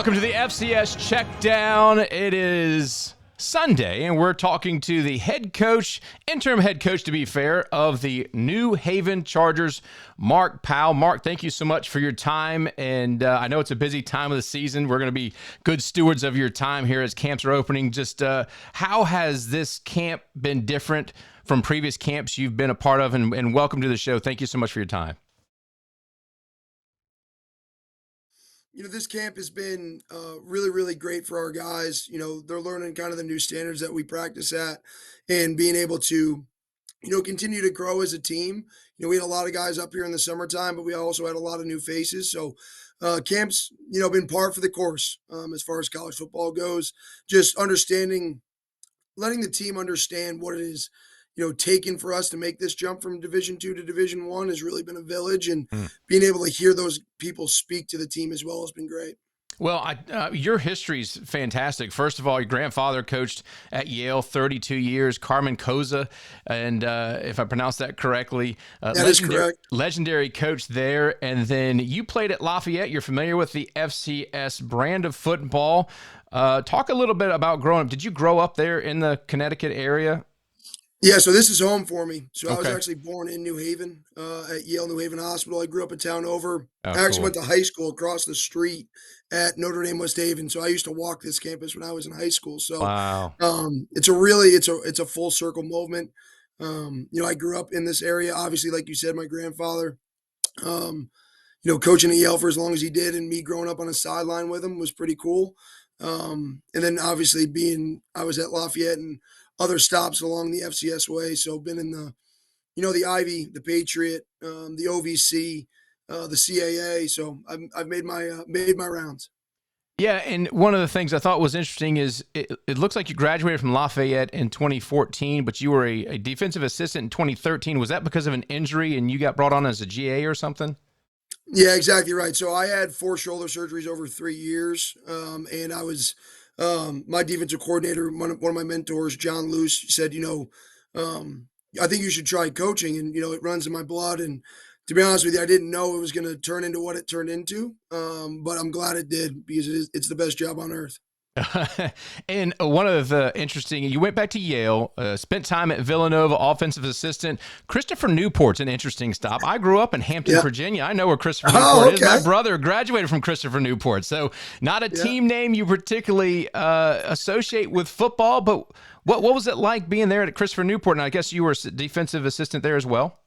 Welcome to the FCS Checkdown. It is Sunday, and we're talking to the head coach, interim head coach, to be fair, of the New Haven Chargers, Mark Powell. Mark, thank you so much for your time, and I know it's a busy time of the season. We're going to be good stewards of your time here as camps are opening. Just how has this camp been different from previous camps you've been a part of? And welcome to the show. Thank you so much for your time. This camp has been really, really great for our guys. They're learning kind of the new standards that we practice at and being able to, continue to grow as a team. We had a lot of guys up here in the summertime, but we also had a lot of new faces. So camps, been par for the course as far as college football goes. Just understanding, letting the team understand what it is, taken for us to make this jump from Division II to Division I has really been a village, and being able to hear those people speak to the team as well has been great. Well, your history's fantastic. First of all, your grandfather coached at Yale 32 years, Carmen Koza, and if I pronounced that correctly, That is correct. Legendary coach there. And then you played at Lafayette. You're familiar with the FCS brand of football. Talk a little bit about growing up. Did you grow up there in the Connecticut area? Yeah, so this is home for me. So I was Okay. actually born in New Haven at Yale New Haven Hospital. I grew up a town over. Oh, I actually cool. went to high school across the street at Notre Dame West Haven. So I used to walk this campus when I was in high school. So Wow. it's a full circle movement. I grew up in this area. Obviously, like you said, my grandfather, um, coaching at Yale for as long as he did, and me growing up on a sideline with him was pretty cool. And then obviously I was at Lafayette and other stops along the FCS way. So been in the Ivy, the Patriot, the OVC, the CAA. So I've made my rounds. Yeah, and one of the things I thought was interesting is it looks like you graduated from Lafayette in 2014, but you were a defensive assistant in 2013. Was that because of an injury and you got brought on as a GA or something? Yeah, exactly right. So I had 4 shoulder surgeries over 3 years, and I was my defensive coordinator, one of my mentors, John Luce, said, I think you should try coaching, and it runs in my blood. And to be honest with you, I didn't know it was going to turn into what it turned into, but I'm glad it did because it's the best job on earth. And one of the interesting, you went back to Yale, spent time at Villanova, offensive assistant. Christopher Newport's an interesting stop. I grew up in Hampton, Yeah. Virginia. I know where Christopher Oh, Newport is. My okay. brother graduated from Christopher Newport. So not a Yeah. team name you particularly associate with football, but what was it like being there at Christopher Newport? And I guess you were a defensive assistant there as well?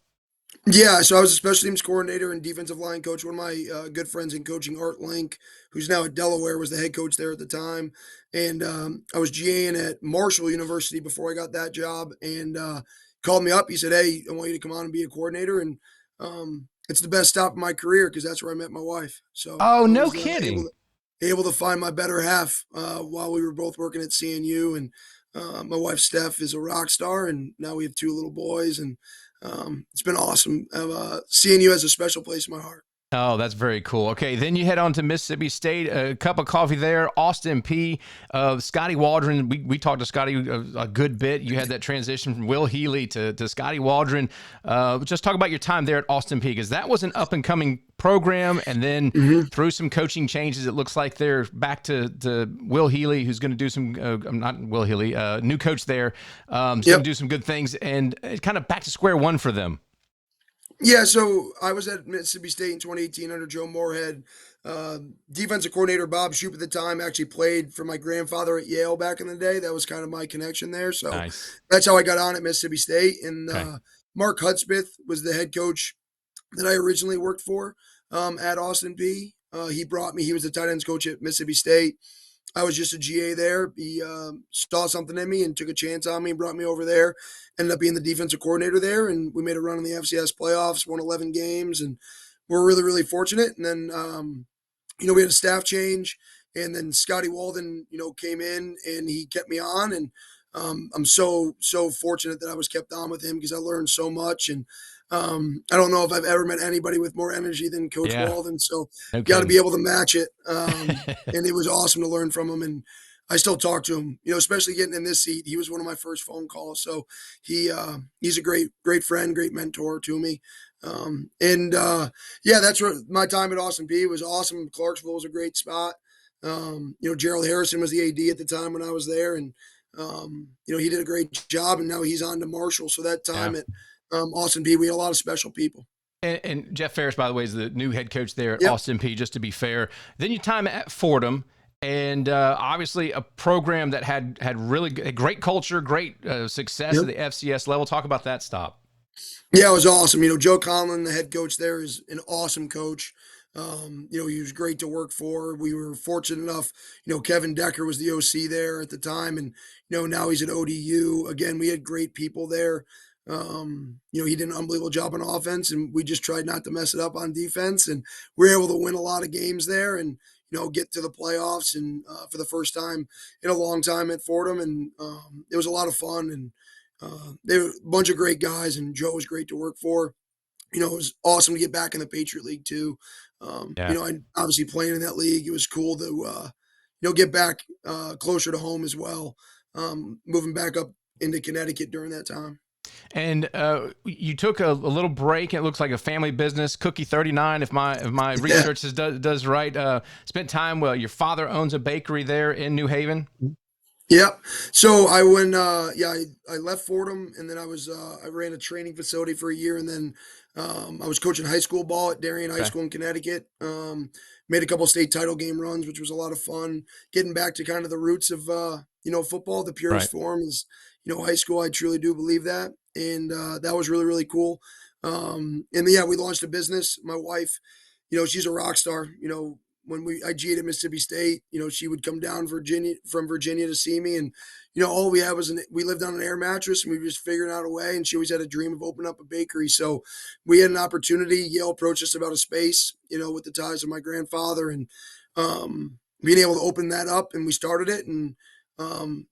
Yeah, so I was a special teams coordinator and defensive line coach. One of my good friends in coaching, Art Link, who's now at Delaware, was the head coach there at the time. And I was GAing at Marshall University before I got that job. And called me up. He said, "Hey, I want you to come on and be a coordinator." And it's the best stop of my career because that's where I met my wife. So Oh, I no was kidding. able to find my better half while we were both working at CNU. And my wife Steph is a rock star, and now we have 2 little boys, and it's been awesome. CNU has a special place in my heart. Oh, that's very cool. Okay, then you head on to Mississippi State, a cup of coffee there, Austin P. Scotty Waldron. We talked to Scotty a good bit. You had that transition from Will Healy to Scotty Waldron. Just talk about your time there at Austin P, because that was an up-and-coming program, and then through some coaching changes, it looks like they're back to Will Healy, who's going to do some, not Will Healy, new coach there, is going to Yep. do some good things, and kind of back to square one for them. Yeah, so I was at Mississippi State in 2018 under Joe Moorhead. Defensive coordinator Bob Shoop at the time actually played for my grandfather at Yale back in the day. That was kind of my connection there. So Nice. that's how I got on at Mississippi State. And Okay. Mark Hudspeth was the head coach that I originally worked for at Austin P. He brought me. He was the tight ends coach at Mississippi State. I was just a GA there. He saw something in me and took a chance on me and brought me over there. Ended up being the defensive coordinator there, and we made a run in the FCS playoffs, won 11 games, and we're really, really fortunate. And then, we had a staff change, and then Scotty Walden, came in and he kept me on, and I'm so fortunate that I was kept on with him because I learned so much. And I don't know if I've ever met anybody with more energy than Coach Yeah, Walden. So no got to kidding. be able to match it. And it was awesome to learn from him. And I still talk to him, especially getting in this seat. He was one of my first phone calls. So he's a great friend, great mentor to me. Yeah, that's where my time at Austin P was awesome. Clarksville was a great spot. Gerald Harrison was the AD at the time when I was there, and he did a great job. And now he's on to Marshall. So that Yeah. time at Austin P, we had a lot of special people. And Jeff Ferris, by the way, is the new head coach there at Yep. Austin P, just to be fair. Then you time at Fordham, and obviously a program that had really great culture, great success Yep. at the FCS level. Talk about that stop. Yeah, it was awesome. Joe Conlon, the head coach there, is an awesome coach. He was great to work for. We were fortunate enough, Kevin Decker was the OC there at the time, and now he's at ODU. Again, we had great people there. He did an unbelievable job on offense, and we just tried not to mess it up on defense, and we were able to win a lot of games there, and get to the playoffs, and for the first time in a long time at Fordham, and it was a lot of fun, and they were a bunch of great guys, and Joe was great to work for. It was awesome to get back in the Patriot League too. Yeah. And obviously playing in that league, it was cool to, get back closer to home as well. Moving back up into Connecticut during that time. And you took a little break. It looks like a family business, Cookie 39, if my research does right. Spent time. Well, your father owns a bakery there in New Haven. Yep. So I went, I left Fordham, and then I ran a training facility for a year, and then I was coaching high school ball at Darien High Okay. School in Connecticut. Made a couple state title game runs, which was a lot of fun. Getting back to kind of the roots of football, the purest Right. form is high school. I truly do believe that, and that was really really cool. And then, yeah, we launched a business. My wife, she's a rock star. When I GA'd at Mississippi State, she would come down from Virginia to see me. And, all we had was we lived on an air mattress, and we were just figuring out a way. And she always had a dream of opening up a bakery. So we had an opportunity. Yale approached us about a space, with the ties of my grandfather, and being able to open that up. And we started it. And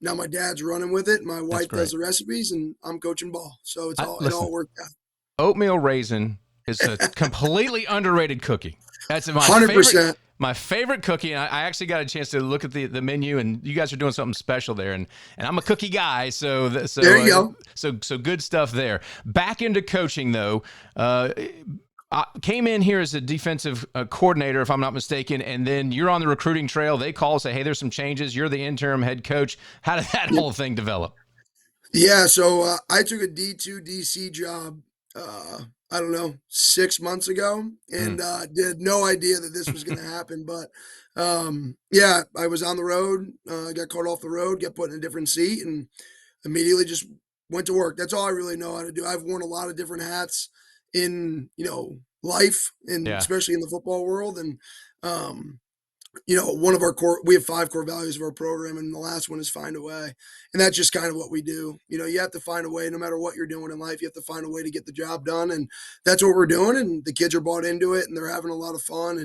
now my dad's running with it. My wife does the recipes, and I'm coaching ball. So it all worked out. Oatmeal Raisin is a completely underrated cookie. That's my 100%. favorite. My favorite cookie, and I actually got a chance to look at the menu, and you guys are doing something special there, and I'm a cookie guy, so There you go. So good stuff there. Back into coaching though, I came in here as a defensive coordinator, if I'm not mistaken, and then you're on the recruiting trail. They call, say, hey, there's some changes. You're the interim head coach. How did that whole thing develop? Yeah, so I took a D2 DC job, I don't know, 6 months ago, and did no idea that this was going to happen. But yeah, I was on the road, got called off the road, got put in a different seat, and immediately just went to work. That's all I really know how to do. I've worn a lot of different hats in life, and Yeah. especially in the football world. And um, one of our we have 5 core values of our program, and the last one is find a way. And that's just kind of what we do. You have to find a way, no matter what you're doing in life, you have to find a way to get the job done. And that's what we're doing. And the kids are bought into it, and they're having a lot of fun.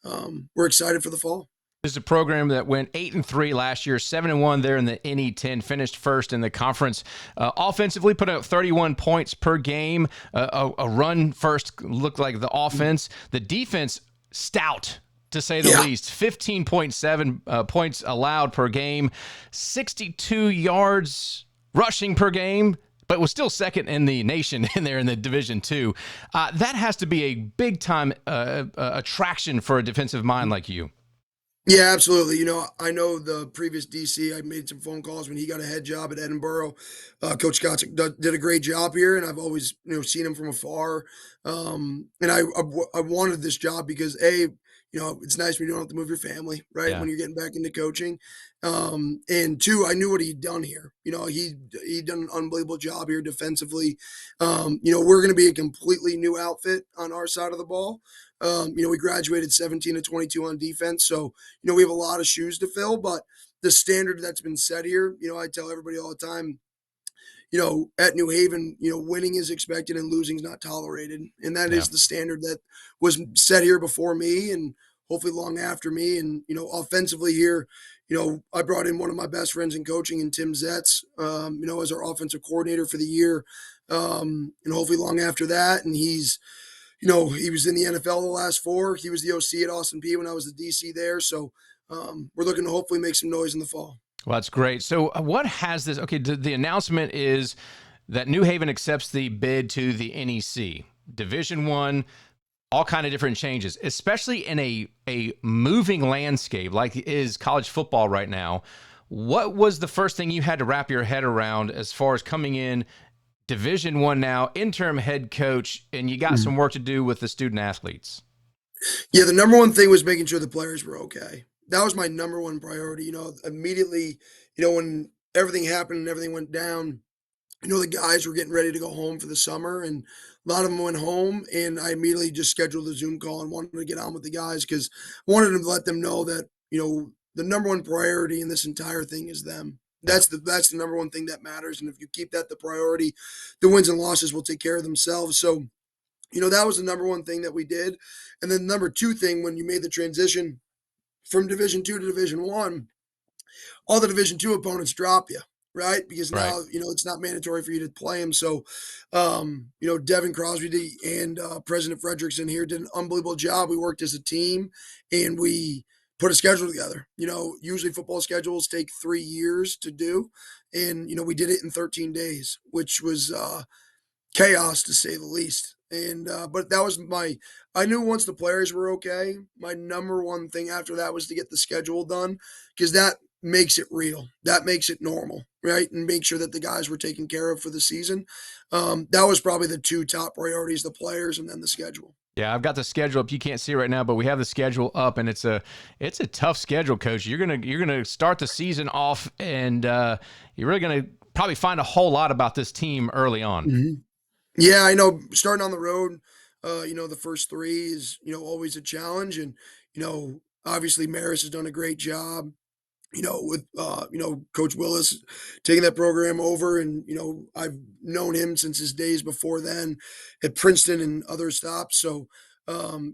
And we're excited for the fall. This is a program that went 8-3 last year, 7-1 there in the NE10, finished first in the conference. Offensively, put up 31 points per game. A run first looked like the offense. The defense, stout, to say the least. 15.7 points allowed per game, 62 yards rushing per game, but was still second in the nation in there in the Division II. That has to be a big-time attraction for a defensive mind like you. Yeah, absolutely. I know the previous DC, I made some phone calls when he got a head job at Edinburgh. Coach Scott did a great job here, and I've always, seen him from afar. And I wanted this job because it's nice when you don't have to move your family, right? Yeah. When you're getting back into coaching. And 2, I knew what he'd done here. He'd done an unbelievable job here defensively. We're going to be a completely new outfit on our side of the ball. We graduated 17 to 22 on defense. So, we have a lot of shoes to fill, but the standard that's been set here, I tell everybody all the time, at New Haven, winning is expected and losing is not tolerated. And that is the standard that was set here before me and hopefully long after me. And, offensively here, I brought in one of my best friends in coaching in Tim Zetz, as our offensive coordinator for the year. And hopefully long after that. And he's, he was in the NFL the last 4. He was the OC at Austin P when I was the DC there. So we're looking to hopefully make some noise in the fall. Well, that's great. So what has this? Okay, the announcement is that New Haven accepts the bid to the NEC Division I all kind of different changes, especially in a moving landscape like is college football right now. What was the first thing you had to wrap your head around as far as coming in Division One now, interim head coach, and you got some work to do with the student athletes? Yeah, the number one thing was making sure the players were okay. That was my number one priority. Immediately, when everything happened and everything went down, the guys were getting ready to go home for the summer, and a lot of them went home. And I immediately just scheduled a Zoom call and wanted to get on with the guys because I wanted to let them know that the number one priority in this entire thing is them. Yeah. That's the number one thing that matters. And if you keep that the priority, the wins and losses will take care of themselves. So that was the number one thing that we did. And then number two thing, when you made the transition from Division Two to Division One, all the Division Two opponents drop you, right? Because Right. now it's not mandatory for you to play them. So, Devin Crosby and President Frederickson here did an unbelievable job. We worked as a team, and we put a schedule together. Usually football schedules take 3 years to do, and we did it in 13 days, which was chaos to say the least. And but that was I knew once the players were okay, my number one thing after that was to get the schedule done because that makes it real. That makes it normal, right? And make sure that the guys were taken care of for the season. That was probably the two top priorities, the players and then the schedule. Yeah, I've got the schedule up. You can't see it right now, but we have the schedule up, and it's a tough schedule, Coach. You're gonna start the season off, and you're really gonna probably find a whole lot about this team early on. Mm-hmm. Yeah, I know starting on the road, the first three is, always a challenge. And, obviously Maris has done a great job, with, Coach Willis taking that program over. And, I've known him since his days before then at Princeton and other stops. So,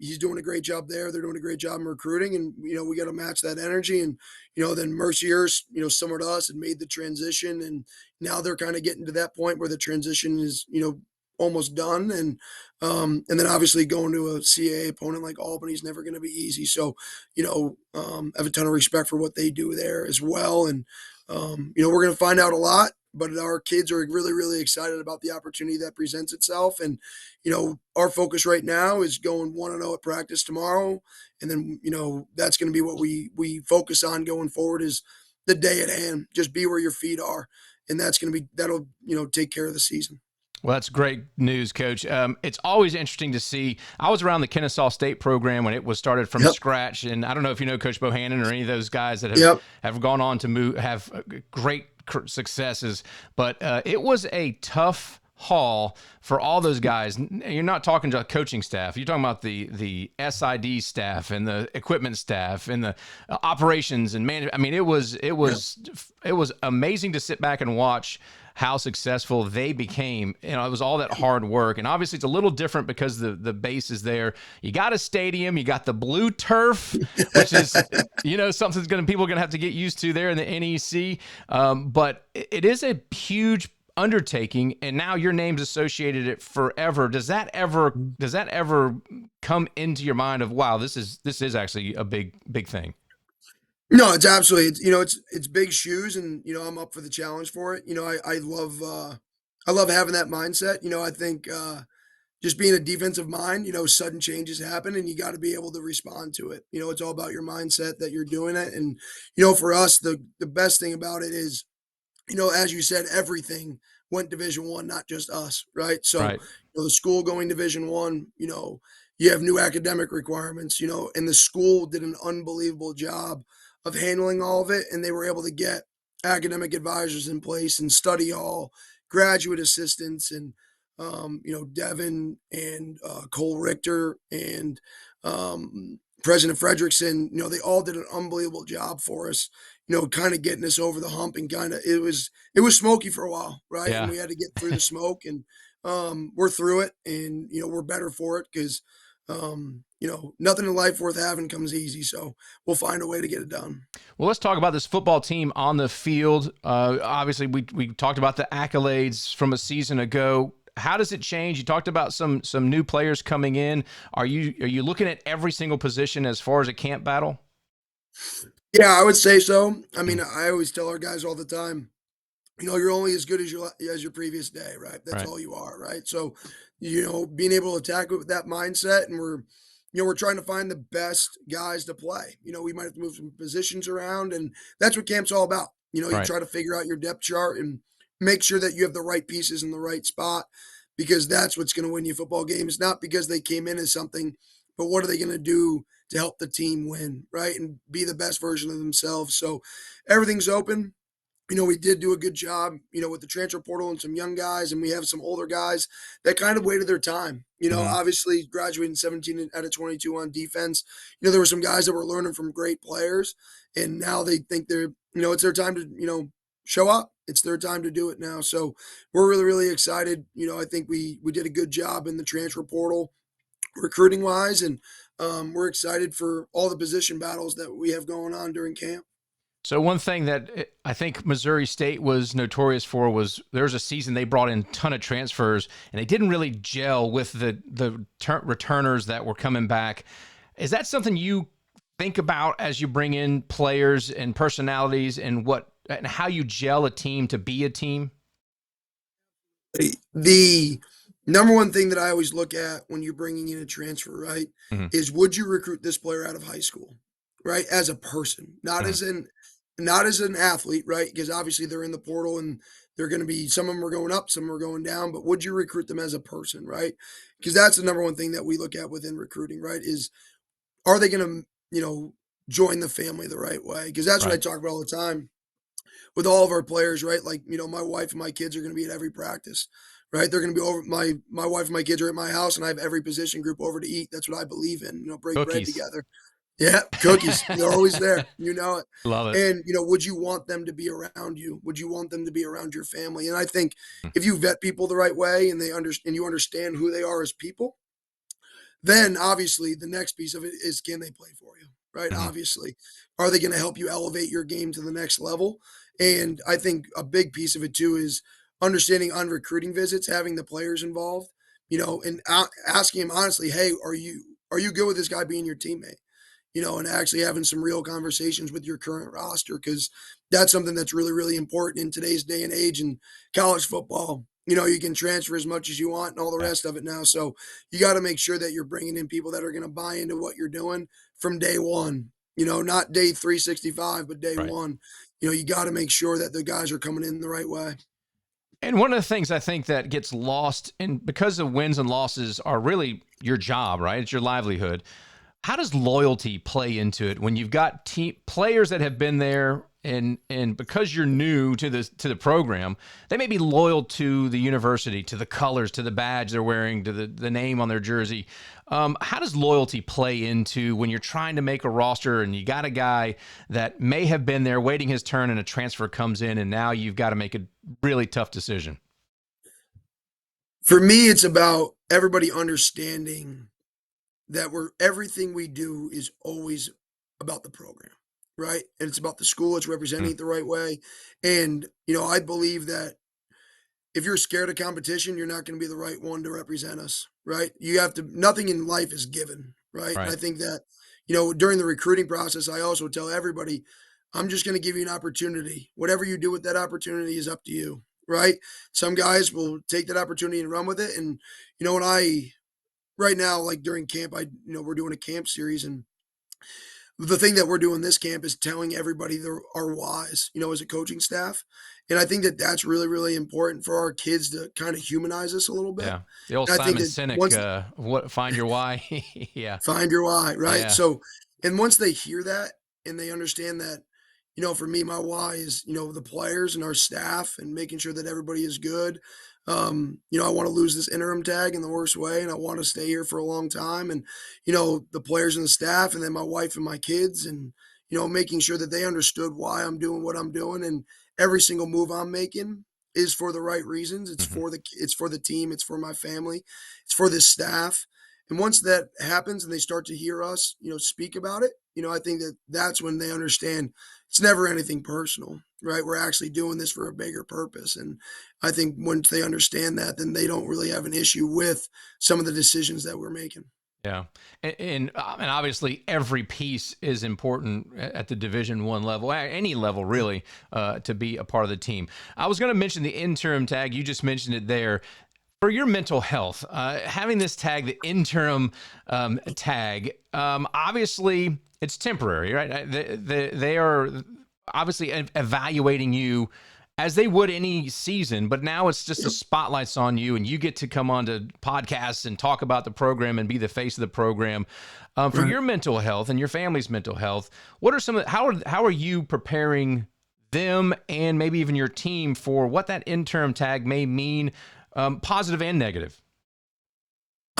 he's doing a great job there. They're doing a great job in recruiting, and we got to match that energy. And then Mercier's similar to us, and made the transition, and now they're kind of getting to that point where the transition is almost done. And then obviously going to a CAA opponent like Albany is never going to be easy. So, I have a ton of respect for what they do there as well. And, we're going to find out a lot, but our kids are really, really excited about the opportunity that presents itself. And, our focus right now is going 1-0 at practice tomorrow. And then, that's going to be what we focus on going forward is the day at hand. Just be where your feet are. And that'll take care of the season. Well, that's great news, Coach. It's always interesting to see. I was around the Kennesaw State program when it was started from scratch, and I don't know if you know Coach Bohannon or any of those guys that have gone on to have great successes, but it was a tough haul for all those guys. You're not talking about coaching staff. You're talking about the SID staff and the equipment staff and the operations and management. I mean, it was amazing to sit back and watch how successful they became. It was all that hard work. And obviously it's a little different because the base is there. You got a stadium, you got the blue turf, which is, something people are going to have to get used to there in the NEC. But it is a huge undertaking, and now your name's associated it forever. Does that ever come into your mind of, wow, this is actually a big thing? No, it's absolutely, it's big shoes, and, I'm up for the challenge for it. I love having that mindset. I think, just being a defensive mind, sudden changes happen and you got to be able to respond to it. It's all about your mindset that you're doing it. And, for us, the best thing about it is, as you said, everything went Division One, not just us, right? So, Right. The school going Division One, you have new academic requirements, and the school did an unbelievable job of handling all of it, and they were able to get academic advisors in place and study hall, graduate assistants, and Devin and Cole Richter and President Frederickson, they all did an unbelievable job for us, kind of getting us over the hump. And kind of it was smoky for a while, right? Yeah. And we had to get through the smoke, and we're through it, and we're better for it because nothing in life worth having comes easy. So we'll find a way to get it done. Well, let's talk about this football team on the field. Obviously, we talked about the accolades from a season ago. How does it change? You talked about some new players coming in. Are you looking at every single position as far as a camp battle? Yeah, I would say so. I mean, I always tell our guys all the time, you're only as good as your previous day, right? That's Right. all you are, right? So being able to attack it with that mindset, and we're trying to find the best guys to play. We might have to move some positions around, and that's what camp's all about. You Right. try to figure out your depth chart and make sure that you have the right pieces in the right spot, because that's what's going to win you football games. Not because they came in as something, but what are they going to do to help the team win, right? And be the best version of themselves. So everything's open. We did do a good job, with the transfer portal and some young guys, and we have some older guys that kind of waited their time. Hmm. Obviously graduating 17 out of 22 on defense. There were some guys that were learning from great players, and now they think it's their time to, show up. It's their time to do it now. So we're really, really excited. I think we did a good job in the transfer portal recruiting wise, and we're excited for all the position battles that we have going on during camp. So one thing that I think Missouri State was notorious for was there's a season they brought in a ton of transfers and they didn't really gel with the returners that were coming back. Is that something you think about as you bring in players and personalities and how you gel a team to be a team? The number one thing that I always look at when you're bringing in a transfer, right, Hmm. is would you recruit this player out of high school, right, as a person, Hmm. not as an athlete, right? Because obviously they're in the portal and they're going to be, some of them are going up, some are going down, but would you recruit them as a person, right? Because that's the number one thing that we look at within recruiting, right? Is are they going to, join the family the right way? Because that's what I Right. talk about all the time with all of our players, right? Like, my wife and my kids are going to be at every practice, right? They're going to be over, my wife and my kids are at my house, and I have every position group over to eat. That's what I believe in, break bread Cookies. together. Yeah, cookies. They're always there. You know it. Love it. And, would you want them to be around you? Would you want them to be around your family? And I think if you vet people the right way and you understand who they are as people, then obviously the next piece of it is, can they play for you? Right? Hmm. Obviously. Are they going to help you elevate your game to the next level? And I think a big piece of it too is understanding on recruiting visits, having the players involved, and asking them honestly, hey, are you good with this guy being your teammate? And actually having some real conversations with your current roster, because that's something that's really, really important in today's day and age in college football. You can transfer as much as you want and all the Yeah. rest of it now. So you got to make sure that you're bringing in people that are going to buy into what you're doing from day one, not day 365, but day Right. one. You got to make sure that the guys are coming in the right way. And one of the things I think that gets lost, and because the wins and losses are really your job, right? It's your livelihood. How does loyalty play into it when you've got team players that have been there and because you're new to the program, they may be loyal to the university, to the colors, to the badge they're wearing, to the name on their jersey. How does loyalty play into when you're trying to make a roster and you got a guy that may have been there waiting his turn and a transfer comes in and now you've got to make a really tough decision? For me, it's about everybody understanding that everything we do is always about the program, right? And it's about the school, it's representing Mm. it the right way. And, I believe that if you're scared of competition, you're not going to be the right one to represent us, right? You have to, nothing in life is given, right? And Right. I think that, during the recruiting process, I also tell everybody, I'm just going to give you an opportunity. Whatever you do with that opportunity is up to you, right? Some guys will take that opportunity and run with it. And, when right now, like during camp, we're doing a camp series, and the thing that we're doing this camp is telling everybody our whys, as a coaching staff. And I think that that's really, really important for our kids to kind of humanize us a little bit. Yeah. The old And I think Simon that Sinek, once what find your why? Yeah. find your why, right? Yeah. So, and once they hear that and they understand that, for me, my why is, the players and our staff and making sure that everybody is good. I want to lose this interim tag in the worst way, and I want to stay here for a long time. And, the players and the staff, and then my wife and my kids, and, making sure that they understood why I'm doing what I'm doing. And every single move I'm making is for the right reasons. Hmm. It's for the team. It's for my family. It's for this staff. And once that happens and they start to hear us, speak about it, I think that that's when they understand it's never anything personal, right? We're actually doing this for a bigger purpose. And I think once they understand that, then they don't really have an issue with some of the decisions that we're making. Yeah, and obviously every piece is important at the Division I level, at any level really, to be a part of the team. I was going to mention the interim tag. You just mentioned it there. For your mental health, having this tag, the interim tag, obviously it's temporary, right? They are obviously evaluating you as they would any season, but now it's just the spotlight's on you, and you get to come on to podcasts and talk about the program and be the face of the program. For your mental health and your family's mental health, what are some of how are you preparing them and maybe even your team for what that interim tag may mean, positive and negative?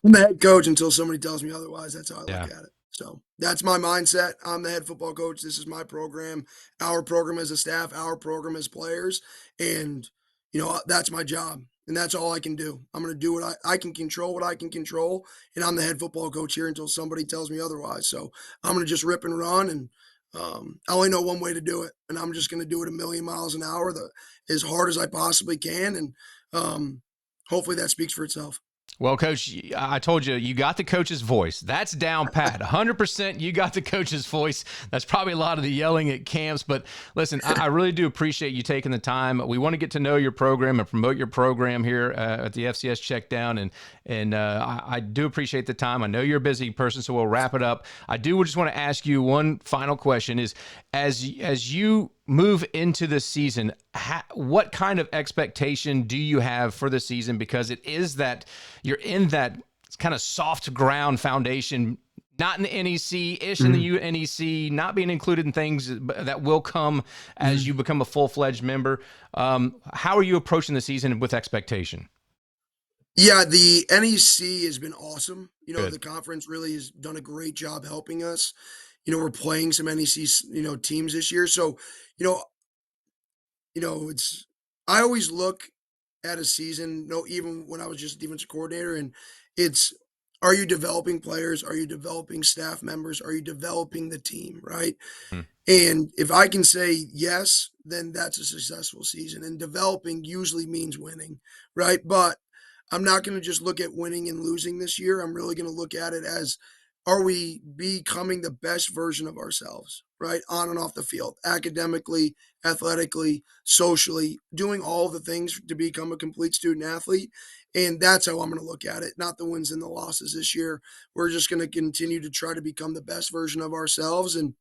I'm the head coach until somebody tells me otherwise. That's how I look Yeah. at it. So that's my mindset. I'm the head football coach. This is my program, our program as a staff, our program as players. And, that's my job. And that's all I can do. I'm going to do what I can control, what I can control. And I'm the head football coach here until somebody tells me otherwise. So I'm going to just rip and run. And I only know one way to do it. And I'm just going to do it a million miles an hour, as hard as I possibly can. And hopefully that speaks for itself. Well, Coach, I told you, you got the coach's voice. That's down pat. 100% you got the coach's voice. That's probably a lot of the yelling at camps. But listen, I really do appreciate you taking the time. We want to get to know your program and promote your program here at the FCS Checkdown. And I do appreciate the time. I know you're a busy person, so we'll wrap it up. I do just want to ask you one final question is, as you move into the season, what kind of expectation do you have for the season? Because it is that you're in that kind of soft ground foundation, not in the NEC-ish, in the NEC, not being included in things that will come as you become a full-fledged member. How are you approaching the season with expectation? Yeah, the NEC has been awesome. Good. The conference really has done a great job helping us. We're playing some NEC, teams this year. So, you know, it's I always look at a season, no, even when I was just defensive coordinator, and it's are you developing players? Are you developing staff members? Are you developing the team, right? Hmm. And if I can say yes, then that's a successful season. And developing usually means winning, right? But I'm not going to just look at winning and losing this year. I'm really going to look at it as are we becoming the best version of ourselves, right? On and off the field, academically, athletically, socially, doing all the things to become a complete student athlete. And that's how I'm going to look at it, not the wins and the losses this year. We're just going to continue to try to become the best version of ourselves. And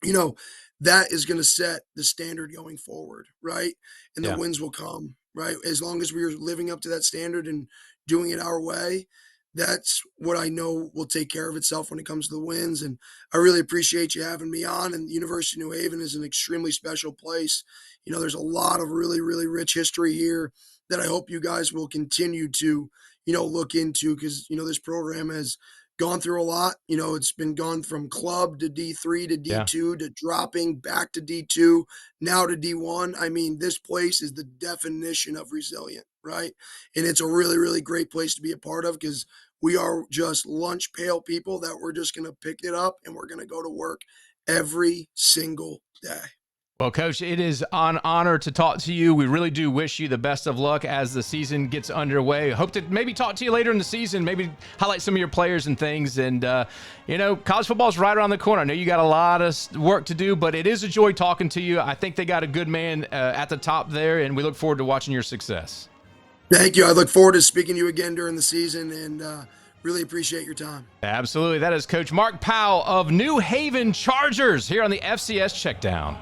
you know, that is going to set the standard going forward, right? And the Yeah. wins will come, right? As long as we're living up to that standard and doing it our way, that's what I know will take care of itself when it comes to the wins. And I really appreciate you having me on. And the University of New Haven is an extremely special place. There's a lot of really, really rich history here that I hope you guys will continue to, look into because, this program has gone through a lot. It's been gone from club to D3 to Yeah. D2 to dropping back to D2, now to D1. I mean, this place is the definition of resilient, right? And it's a really, really great place to be a part of because we are just lunch pail people that we're just going to pick it up and we're going to go to work every single day. Well, Coach, it is an honor to talk to you. We really do wish you the best of luck as the season gets underway. Hope to maybe talk to you later in the season, maybe highlight some of your players and things. And, college football is right around the corner. I know you got a lot of work to do, but it is a joy talking to you. I think they got a good man at the top there, and we look forward to watching your success. Thank you. I look forward to speaking to you again during the season and really appreciate your time. Absolutely. That is Coach Mark Powell of New Haven Chargers here on the FCS Checkdown.